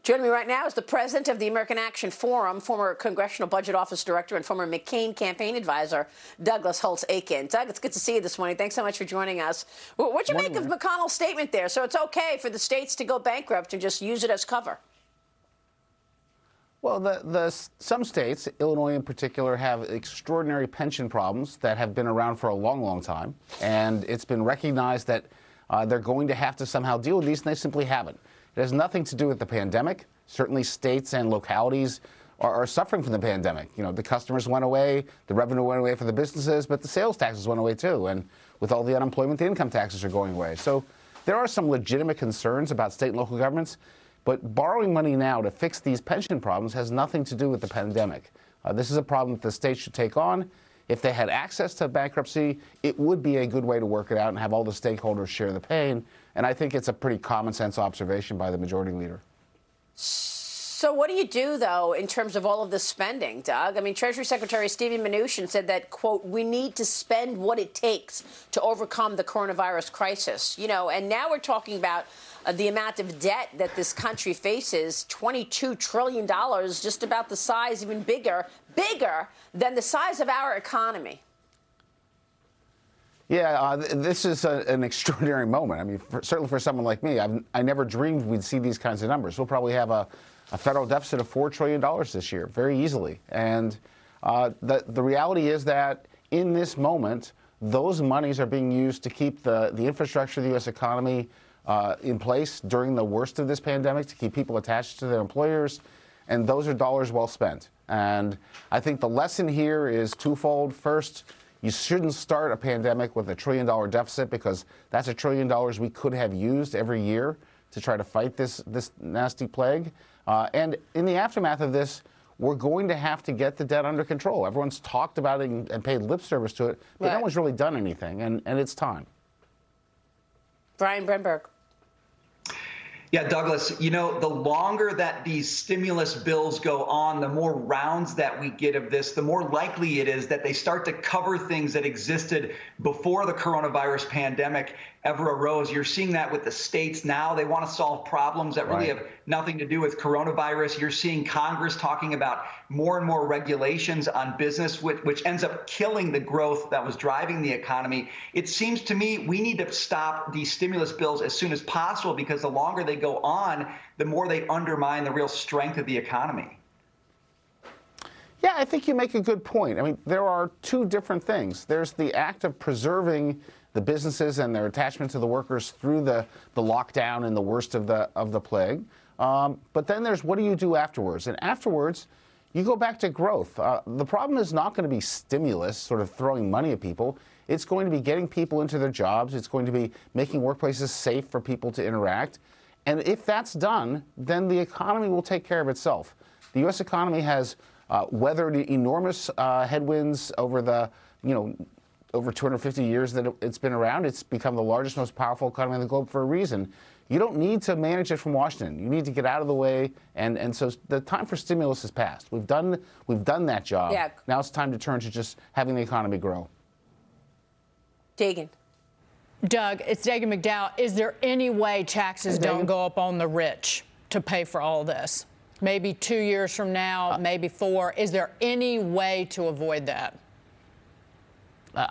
Joining me right now is the president of the American Action Forum, former Congressional Budget Office Director and former McCain campaign advisor, Douglas Holtz-Eakin. Doug, it's good to see you this morning. Thanks so much for joining us. What'd you make of McConnell's statement there? So it's okay for the states to go bankrupt and just use it as cover? Well, some states, Illinois in particular, have extraordinary pension problems that have been around for a long, long time. And it's been recognized that they're going to have to somehow deal with these, and they simply haven't. It has nothing to do with the pandemic. Certainly states and localities are suffering from the pandemic. You know, the customers went away, the revenue went away for the businesses, but the sales taxes went away too. And with all the unemployment, the income taxes are going away. So there are some legitimate concerns about state and local governments, but borrowing money now to fix these pension problems has nothing to do with the pandemic. This is a problem that the states should take on. If they had access to bankruptcy, it would be a good way to work it out and have all the stakeholders share the pain. And I think it's a pretty common sense observation by the majority leader. So what do you do, though, in terms of all of this spending, Doug? I mean, Treasury Secretary Stephen Mnuchin said that, quote, we need to spend what it takes to overcome the coronavirus crisis. You know, and now we're talking about the amount of debt that this country faces, $22 trillion, just about the size, even bigger than the size of our economy. Yeah, this is an extraordinary moment. I mean, certainly for someone like me, I never dreamed we'd see these kinds of numbers. We'll probably have a federal deficit of $4 trillion this year, very easily. And the reality is that in this moment, those monies are being used to keep the infrastructure of the U.S. economy in place during the worst of this pandemic, to keep people attached to their employers. And those are dollars well spent. And I think the lesson here is twofold. First, you shouldn't start a pandemic with $1 trillion deficit, because that's $1 trillion we could have used every year to try to fight this nasty plague. And in the aftermath of this, we're going to have to get the debt under control. Everyone's talked about it and paid lip service to it, but no one's really done anything, and it's time. Brian Brenberg. Yeah, Douglas, you know, the longer that these stimulus bills go on, the more rounds that we get of this, the more likely it is that they start to cover things that existed before the coronavirus pandemic ever arose. You're seeing that with the states now. They want to solve problems that really have nothing to do with coronavirus. You're seeing Congress talking about more and more regulations on business, which ends up killing the growth that was driving the economy. It seems to me we need to stop these stimulus bills as soon as possible, because the longer they go on, the more they undermine the real strength of the economy. Yeah, I think you make a good point. I mean, there are two different things. There's the act of preserving the businesses and their attachment to the workers through the lockdown and the worst of the plague. But then there's, what do you do afterwards? And afterwards, you go back to growth. The problem is not going to be stimulus, sort of throwing money at people. It's going to be getting people into their jobs. It's going to be making workplaces safe for people to interact. And if that's done, then the economy will take care of itself. The U.S. economy has weathered enormous headwinds over over 250 years that it's been around. It's become the largest, most powerful economy in the globe for a reason. You don't need to manage it from Washington. You need to get out of the way, and so the time for stimulus has passed. We've done that job. Yeah. Now it's time to turn to just having the economy grow. Dagan. Doug, it's Dagan McDowell. Is there any way taxes don't go up on the rich to pay for all this? Maybe 2 years from now, maybe 4. Is there any way to avoid that?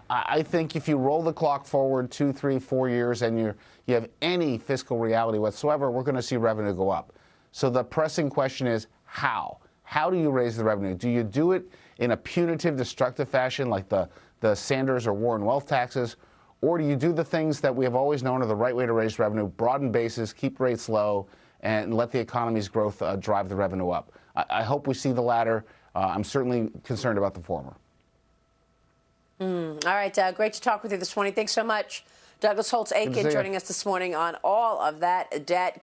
I think if you roll the clock forward 2, 3, 4 years and you have any fiscal reality whatsoever, we're going to see revenue go up. So the pressing question is how? How do you raise the revenue? Do you do it in a punitive, destructive fashion like the Sanders or Warren wealth taxes? Or do you do the things that we have always known are the right way to raise revenue, broaden bases, keep rates low, and let the economy's growth drive the revenue up? I hope we see the latter. I'm certainly concerned about the former. All right, Doug, great to talk with you this morning. Thanks so much. Douglas Holtz-Eakin joining us this morning on all of that debt.